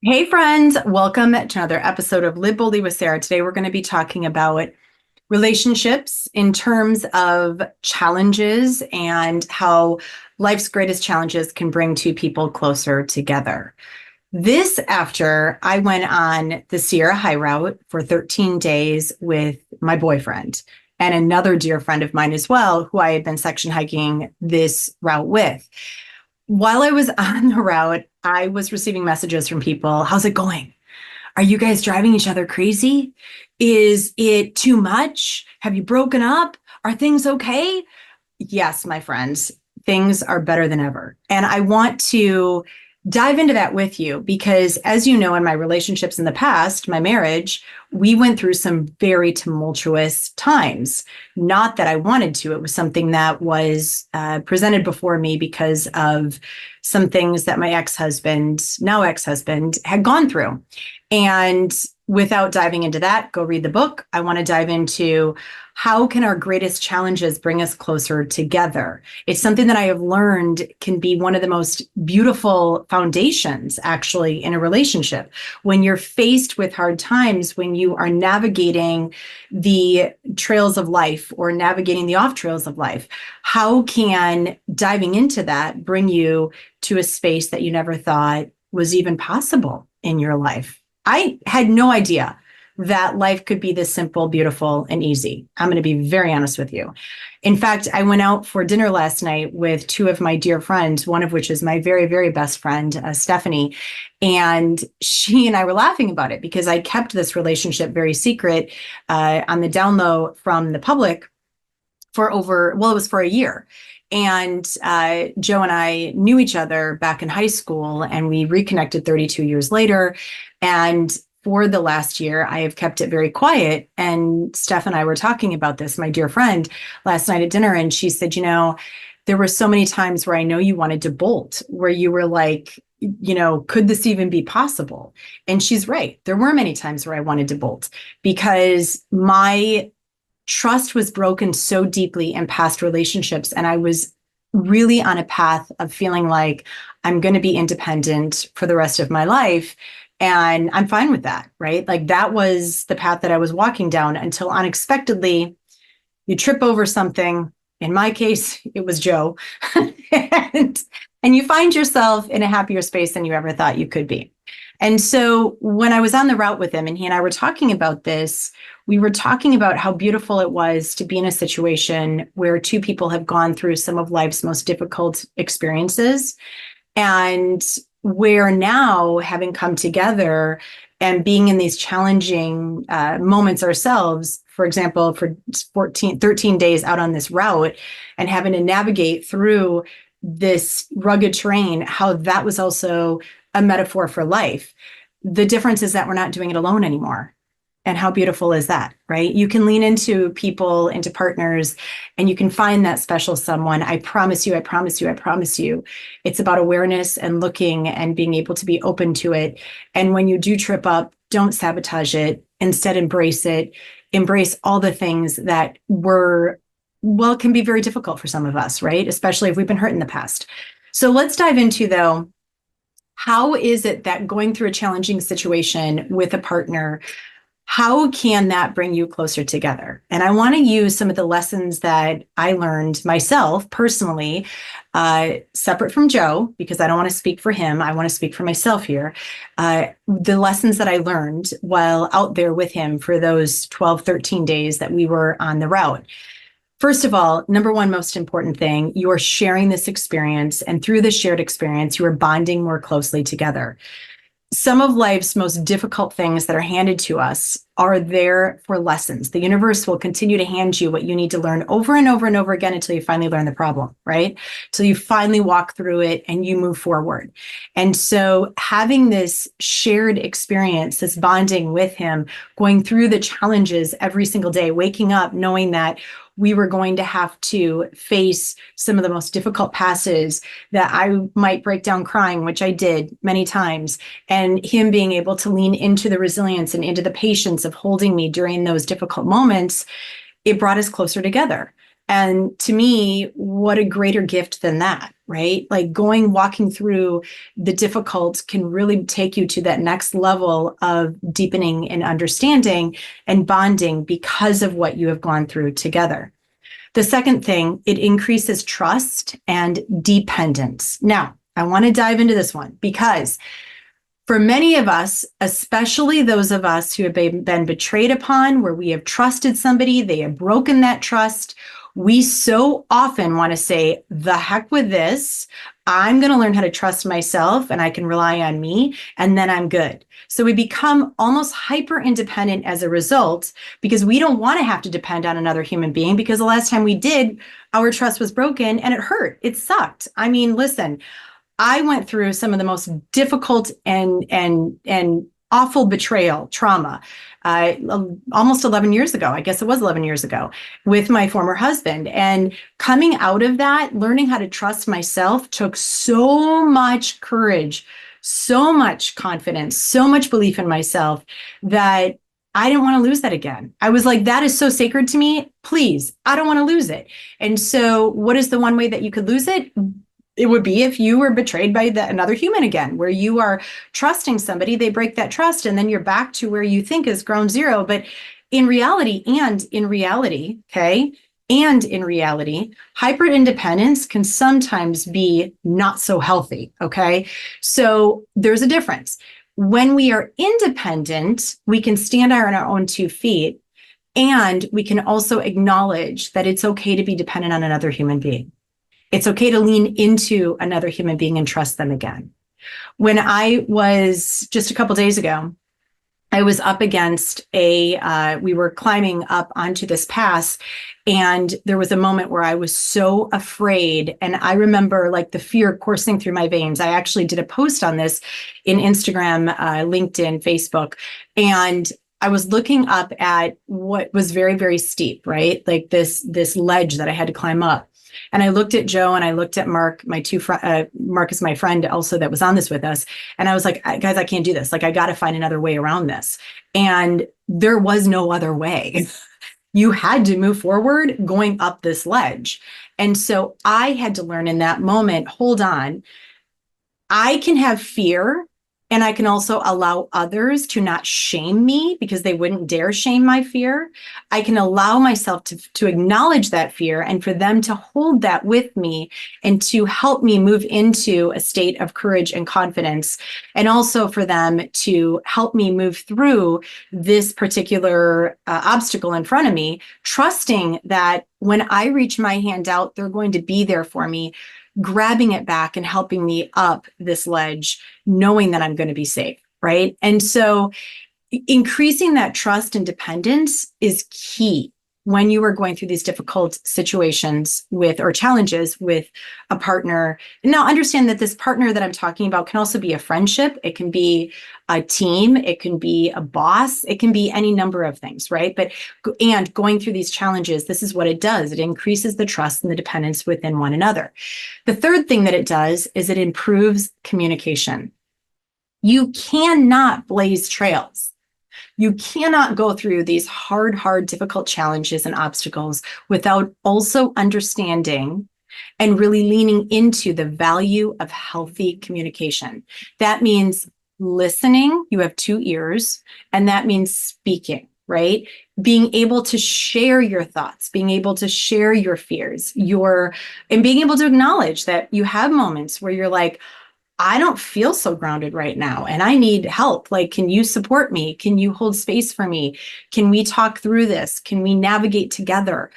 Hey friends, welcome to another episode of Live Boldly with Sara. Today we're going to be talking about relationships in terms of challenges and how life's greatest challenges can bring two people closer together. This after I went on the Sierra High Route for 13 days with my boyfriend and another dear friend of mine as well, who I had been section hiking this route with. While I was on the route, I was receiving messages from people. How's it going? Are you guys driving each other crazy? Is it too much? Have you broken up? Are things okay? Yes, my friends, things are better than ever. And I want to dive into that with you because, as you know, in my relationships in the past, my marriage, we went through some very tumultuous times. Not that I wanted to, it was something that was presented before me because of some things that my now ex-husband, had gone through. And without diving into that, go read the book. I want to dive into how can our greatest challenges bring us closer together. It's something that I have learned can be one of the most beautiful foundations, actually, in a relationship. When you're faced with hard times, when you are navigating the trails of life or navigating the off trails of life, how can diving into that bring you to a space that you never thought was even possible in your life? I had no idea that life could be this simple, beautiful, and easy. I'm going to be very honest with you. In fact, I went out for dinner last night with two of my dear friends, one of which is my very, very best friend, Stephanie. And she and I were laughing about it because I kept this relationship very secret on the down low from the public for it was for a year. And Joe and I knew each other back in high school, and we reconnected 32 years later. And for the last year, I have kept it very quiet. And Steph and I were talking about this, my dear friend, last night at dinner. And she said, there were so many times where I know you wanted to bolt, where you were like, could this even be possible? And she's right. There were many times where I wanted to bolt because my trust was broken so deeply in past relationships. And I was really on a path of feeling like I'm going to be independent for the rest of my life. And I'm fine with that, right? Like that was the path that I was walking down until unexpectedly you trip over something. In my case, it was Joe. and, and you find yourself in a happier space than you ever thought you could be. And so when I was on the route with him and he and I were talking about this, we were talking about how beautiful it was to be in a situation where two people have gone through some of life's most difficult experiences. And where now, having come together and being in these challenging moments ourselves, for example, for 13 days out on this route and having to navigate through this rugged terrain, how that was also a metaphor for life. The difference is that we're not doing it alone anymore. And how beautiful is that, right? You can lean into people, into partners, and you can find that special someone. I promise you, I promise you, I promise you. It's about awareness and looking and being able to be open to it. And when you do trip up, don't sabotage it. Instead, embrace it. Embrace all the things that can be very difficult for some of us, right? Especially if we've been hurt in the past. So let's dive into, though, how is it that going through a challenging situation with a partner, how can that bring you closer together? And I want to use some of the lessons that I learned myself personally, separate from Joe, because I don't want to speak for him. I want to speak for myself here. The lessons that I learned while out there with him for those 12, 13 days that we were on the route. First of all, number one most important thing, you are sharing this experience. And through this shared experience, you are bonding more closely together. Some of life's most difficult things that are handed to us are there for lessons. The universe will continue to hand you what you need to learn over and over and over again until you finally learn the problem, right? Till you finally walk through it and you move forward. And so having this shared experience, this bonding with him, going through the challenges every single day, waking up knowing that we were going to have to face some of the most difficult passes, that I might break down crying, which I did many times, and him being able to lean into the resilience and into the patience of holding me during those difficult moments, it brought us closer together. And to me, what a greater gift than that, right? Like walking through the difficult can really take you to that next level of deepening and understanding and bonding because of what you have gone through together. The second thing, it increases trust and dependence. Now, I want to dive into this one because for many of us, especially those of us who have been betrayed upon, where we have trusted somebody, they have broken that trust, we so often want to say, the heck with this. I'm going to learn how to trust myself and I can rely on me, and then I'm good. So we become almost hyper independent as a result because we don't want to have to depend on another human being, because the last time we did, our trust was broken and it hurt. It sucked. I mean, listen, I went through some of the most difficult and awful betrayal trauma almost 11 years ago. I guess it was 11 years ago with my former husband. And coming out of that, learning how to trust myself took so much courage, so much confidence, so much belief in myself that I didn't want to lose that again. I was like, that is so sacred to me. Please, I don't want to lose it. And so what is the one way that you could lose it? It would be if you were betrayed by another human again, where you are trusting somebody, they break that trust, and then you're back to where you think is ground zero. But in reality, hyper independence can sometimes be not so healthy. Okay. So there's a difference. When we are independent, we can stand on our own 2 feet, and we can also acknowledge that it's okay to be dependent on another human being. It's okay to lean into another human being and trust them again. When I was just a couple of days ago, I was up against we were climbing up onto this pass, and there was a moment where I was so afraid. And I remember like the fear coursing through my veins. I actually did a post on this in Instagram, LinkedIn, Facebook, and I was looking up at what was very, very steep, right? Like this ledge that I had to climb up. And I looked at Joe and I looked at Mark, Mark is my friend also that was on this with us. And I was like, guys, I can't do this. Like, I got to find another way around this. And there was no other way. You had to move forward going up this ledge. And so I had to learn in that moment, hold on, I can have fear. And I can also allow others to not shame me because they wouldn't dare shame my fear. I can allow myself to acknowledge that fear and for them to hold that with me and to help me move into a state of courage and confidence. And also for them to help me move through this particular obstacle in front of me, trusting that when I reach my hand out, they're going to be there for me, grabbing it back and helping me up this ledge, knowing that I'm going to be safe, right? And so increasing that trust and dependence is key when you are going through these difficult situations or challenges with a partner. Now, understand that this partner that I'm talking about can also be a friendship. It can be a team. It can be a boss. It can be any number of things, right? And going through these challenges, this is what it does. It increases the trust and the dependence within one another. The third thing that it does is it improves communication. You cannot blaze trails. You cannot go through these hard, difficult challenges and obstacles without also understanding and really leaning into the value of healthy communication. That means listening. You have 2 ears, and that means speaking, right? Being able to share your thoughts, being able to share your fears, and being able to acknowledge that you have moments where you're like, I don't feel so grounded right now and I need help. Like, can you support me? Can you hold space for me? Can we talk through this? Can we navigate together?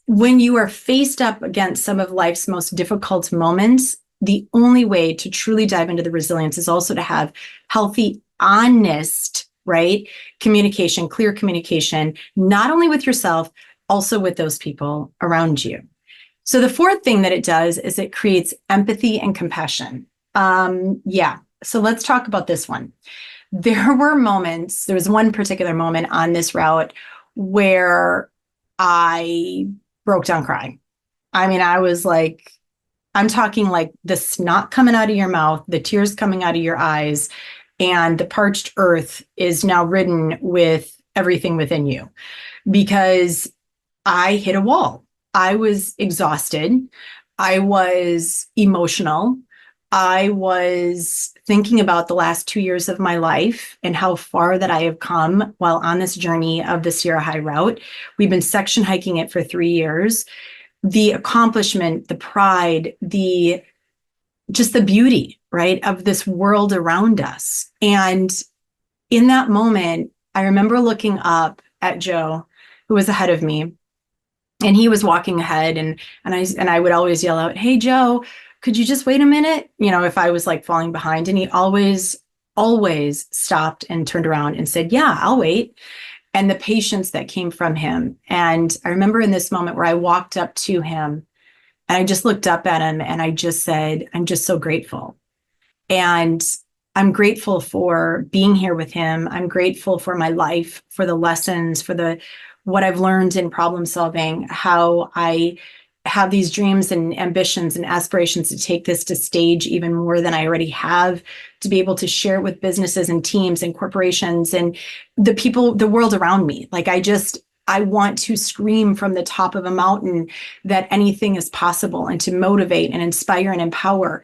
When you are faced up against some of life's most difficult moments, the only way to truly dive into the resilience is also to have healthy, honest, right? Communication, clear communication, not only with yourself, also with those people around you. So the fourth thing that it does is it creates empathy and compassion. So let's talk about this one. There was one particular moment on this route where I broke down crying. I mean, I was like, I'm talking like the snot coming out of your mouth, the tears coming out of your eyes, and the parched earth is now ridden with everything within you because I hit a wall. I was exhausted. I was emotional. I was thinking about the last 2 years of my life and how far that I have come while on this journey of the Sierra High route. We've been section hiking it for 3 years. The accomplishment, the pride, the just the beauty, right, of this world around us. And in that moment, I remember looking up at Joe, who was ahead of me, and he was walking ahead, and I would always yell out, "Hey Joe, could you just wait a minute?" If I was like falling behind. And he always stopped and turned around and said, "Yeah, I'll wait." And the patience that came from him. And I remember in this moment where I walked up to him and I just looked up at him and I just said, "I'm just so grateful." And I'm grateful for being here with him. I'm grateful for my life, for the lessons, for the what I've learned in problem solving, how I have these dreams and ambitions and aspirations to take this to stage even more than I already have, to be able to share it with businesses and teams and corporations and the people, the world around me. Like I want to scream from the top of a mountain that anything is possible, and to motivate and inspire and empower.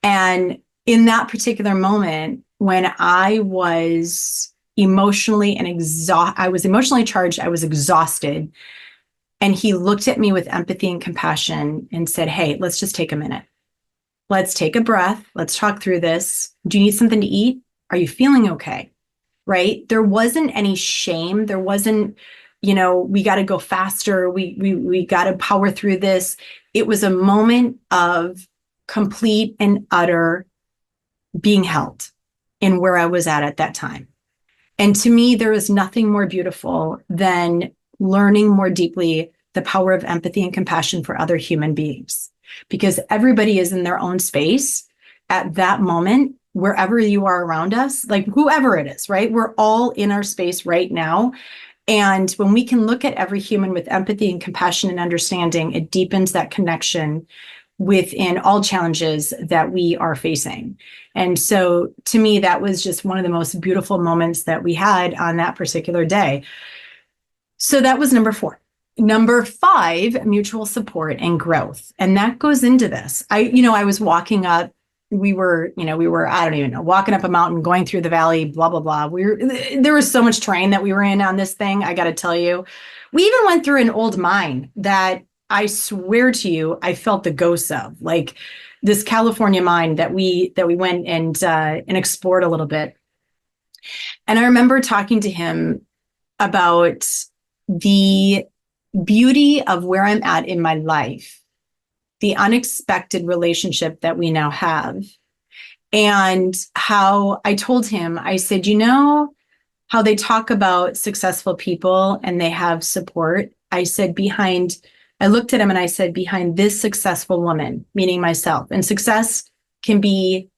And in that particular moment, when I was emotionally I was emotionally charged, I was exhausted. And he looked at me with empathy and compassion and said, "Hey, let's just take a minute. Let's take a breath. Let's talk through this. Do you need something to eat? Are you feeling okay?" Right? There wasn't any shame. There wasn't, we got to go faster. We got to power through this. It was a moment of complete and utter being held in where I was at that time. And to me, there is nothing more beautiful than learning more deeply the power of empathy and compassion for other human beings, because everybody is in their own space at that moment, wherever you are around us, like whoever it is, right? We're all in our space right now. And when we can look at every human with empathy and compassion and understanding, it deepens that connection within all challenges that we are facing. And so to me, that was just one of the most beautiful moments that we had on that particular day. So that was number 4. Number 5, mutual support and growth. And that goes into this. I was walking up, we were, I don't even know, walking up a mountain, going through the valley, blah, blah, blah. There was so much terrain that we were in on this thing. I got to tell you, we even went through an old mine that I swear to you, I felt the ghosts of, like this California mine that we went and explored a little bit. And I remember talking to him about the beauty of where I'm at in my life, the unexpected relationship that we now have, and how I told him, I said, how they talk about successful people and they have support. I said, I looked at him and I said, behind this successful woman, meaning myself, and success can be,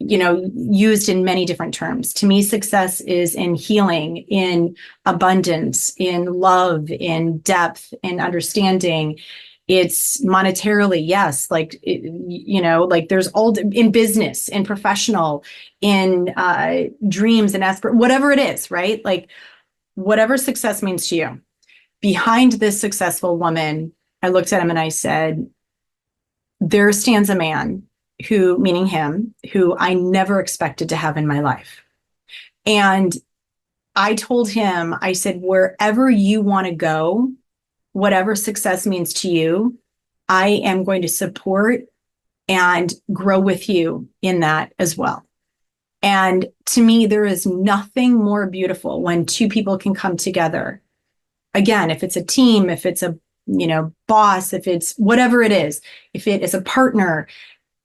used in many different terms. To me, success is in healing, in abundance, in love, in depth, in understanding. It's monetarily, yes, like, like there's all in business, in professional, in dreams and aspirations, whatever it is, right? Like whatever success means to you. Behind this successful woman, I looked at him and I said, there stands a man who, meaning him, who I never expected to have in my life. And I told him, I said, wherever you want to go, whatever success means to you, I am going to support and grow with you in that as well. And to me, there is nothing more beautiful when two people can come together. Again, if it's a team, if it's a boss, if it's whatever it is, if it is a partner,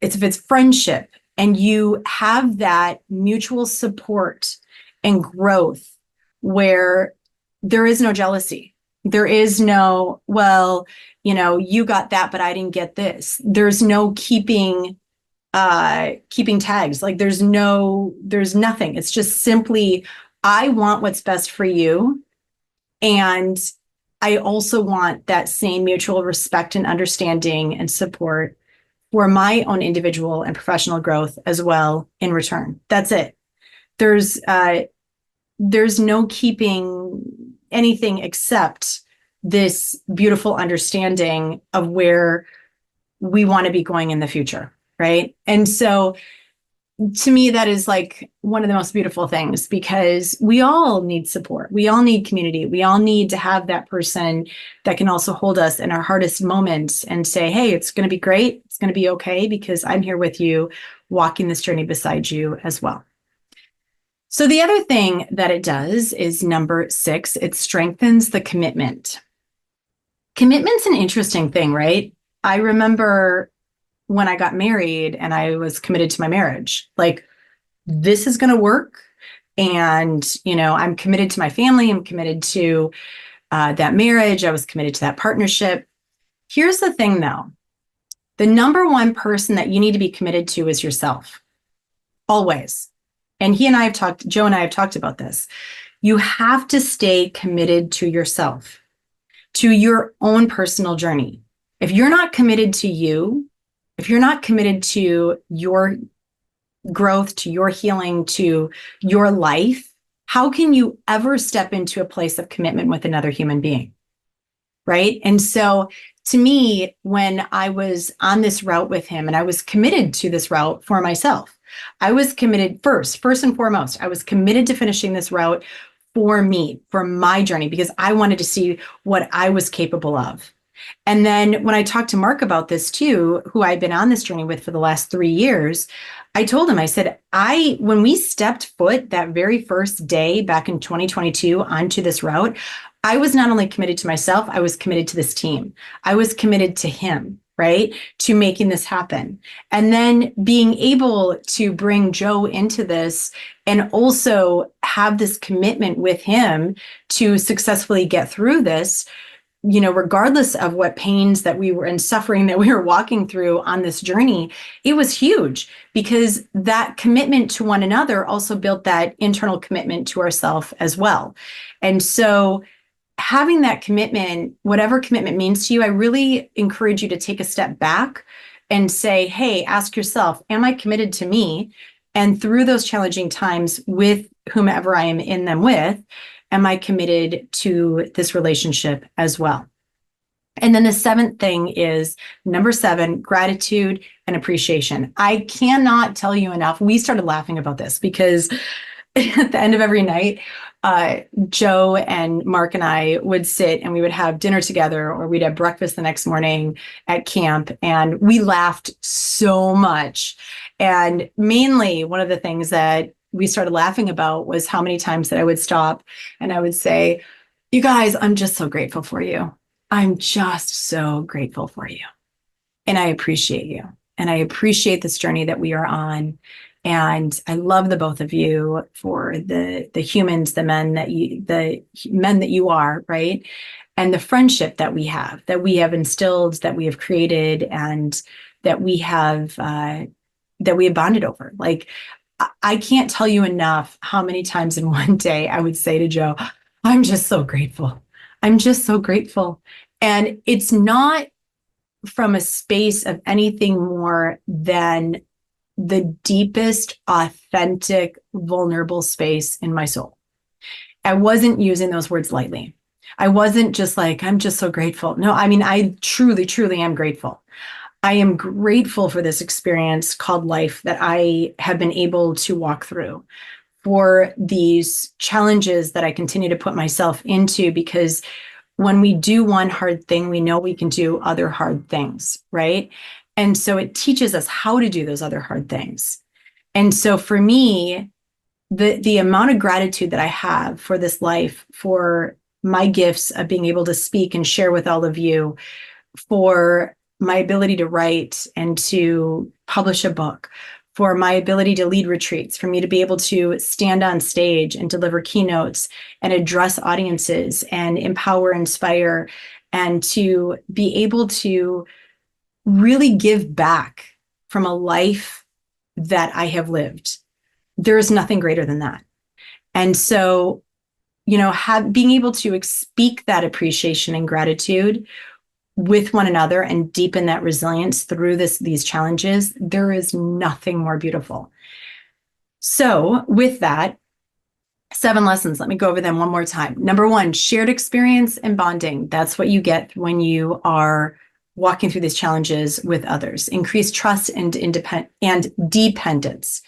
if it's friendship, and you have that mutual support and growth where there is no jealousy. There is no, well, you got that, but I didn't get this. There's no keeping tags. Like there's nothing. It's just simply, I want what's best for you. And I also want that same mutual respect and understanding and support for my own individual and professional growth as well in return. That's it. There's no keeping anything except this beautiful understanding of where we want to be going in the future, right? And so to me, that is like one of the most beautiful things, because we all need support. We all need community. We all need to have that person that can also hold us in our hardest moments and say, hey, it's going to be great. It's going to be okay, because I'm here with you, walking this journey beside you as well. So the other thing that it does is number 6, it strengthens the commitment. Commitment's an interesting thing, right? I remember when I got married and I was committed to my marriage, like, this is going to work. And, I'm committed to my family. I'm committed to that marriage. I was committed to that partnership. Here's the thing, though. The number one person that you need to be committed to is yourself, always. And Joe and I have talked about this. You have to stay committed to yourself, to your own personal journey. If you're not committed to you, if you're not committed to your growth, to your healing, to your life, how can you ever step into a place of commitment with another human being? Right? And so to me, when I was on this route with him and I was committed to this route for myself, I was committed first and foremost, I was committed to finishing this route for me, for my journey, because I wanted to see what I was capable of. And then when I talked to Mark about this too, who I've been on this journey with for the last 3 years, I told him, I said, when we stepped foot that very first day back in 2022 onto this route, I was not only committed to myself, I was committed to this team. I was committed to him, right? To making this happen. And then being able to bring Joe into this and also have this commitment with him to successfully get through this, regardless of what pains that we were and suffering that we were walking through on this journey, it was huge, because that commitment to one another also built that internal commitment to ourselves as well. And so having that commitment, whatever commitment means to you, I really encourage you to take a step back and say, hey, ask yourself, am I committed to me? And through those challenging times with whomever I am in them with, am I committed to this relationship as well? And then the 7th thing is number 7, gratitude and appreciation. I cannot tell you enough. We started laughing about this because at the end of every night, Joe and Mark and I would sit and we would have dinner together, or we'd have breakfast the next morning at camp. And we laughed so much. And mainly one of the things that we started laughing about was how many times that I would stop and I would say, you guys, I'm just so grateful for you. I'm just so grateful for you. And I appreciate you. And I appreciate this journey that we are on. And I love the both of you for the humans, the men that you are, right? And the friendship that we have instilled, that we have created, and that we have bonded over. Like, I can't tell you enough how many times in one day I would say to Joe, I'm just so grateful. I'm just so grateful. And it's not from a space of anything more than the deepest, authentic, vulnerable space in my soul. I wasn't using those words lightly. I wasn't just like, I'm just so grateful. No, I mean, I truly, truly am grateful. I am grateful for this experience called life that I have been able to walk through, for these challenges that I continue to put myself into, because when we do one hard thing, we know we can do other hard things, right? And so it teaches us how to do those other hard things. And so for me, the amount of gratitude that I have for this life, for my gifts of being able to speak and share with all of you, for my ability to write and to publish a book, for my ability to lead retreats, for me to be able to stand on stage and deliver keynotes and address audiences and empower, inspire, and to be able to really give back from a life that I have lived. There is nothing greater than that. And so, being able to speak that appreciation and gratitude with one another and deepen that resilience through these challenges, there is nothing more beautiful. So with that, 7 lessons, let me go over them one more time. Number 1, shared experience and bonding. That's what you get when you are walking through these challenges with others. Increased trust and dependence.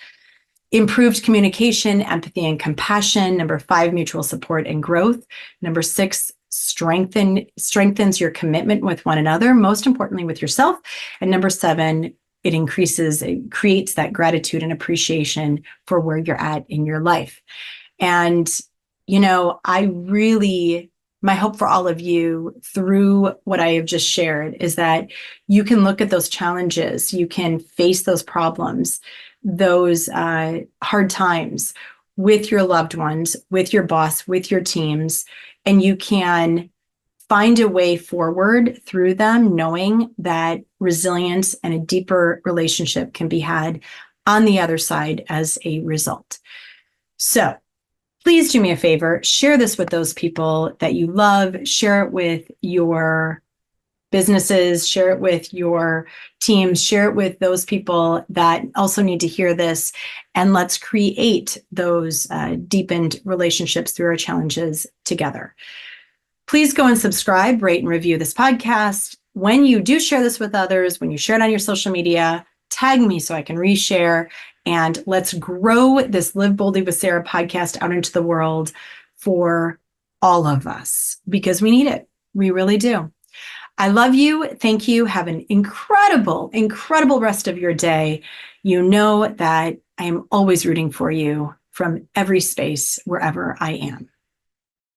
Improved communication, empathy, and compassion. Number 5, mutual support and growth. Number 6, strengthens your commitment with one another, most importantly with yourself. And number 7, it creates that gratitude and appreciation for where you're at in your life. And, my hope for all of you through what I have just shared is that you can look at those challenges, you can face those problems, those hard times with your loved ones, with your boss, with your teams, and you can find a way forward through them, knowing that resilience and a deeper relationship can be had on the other side as a result. So please do me a favor, share this with those people that you love, share it with your businesses, share it with your teams, share it with those people that also need to hear this, and let's create those deepened relationships through our challenges together. Please go and subscribe, rate, and review this podcast. When you do share this with others, when you share it on your social media, tag me so I can reshare, and let's grow this Live Boldly with Sara podcast out into the world for all of us, because we need it. We really do. I love you. Thank you. Have an incredible, incredible rest of your day. You know that I am always rooting for you from every space, wherever I am.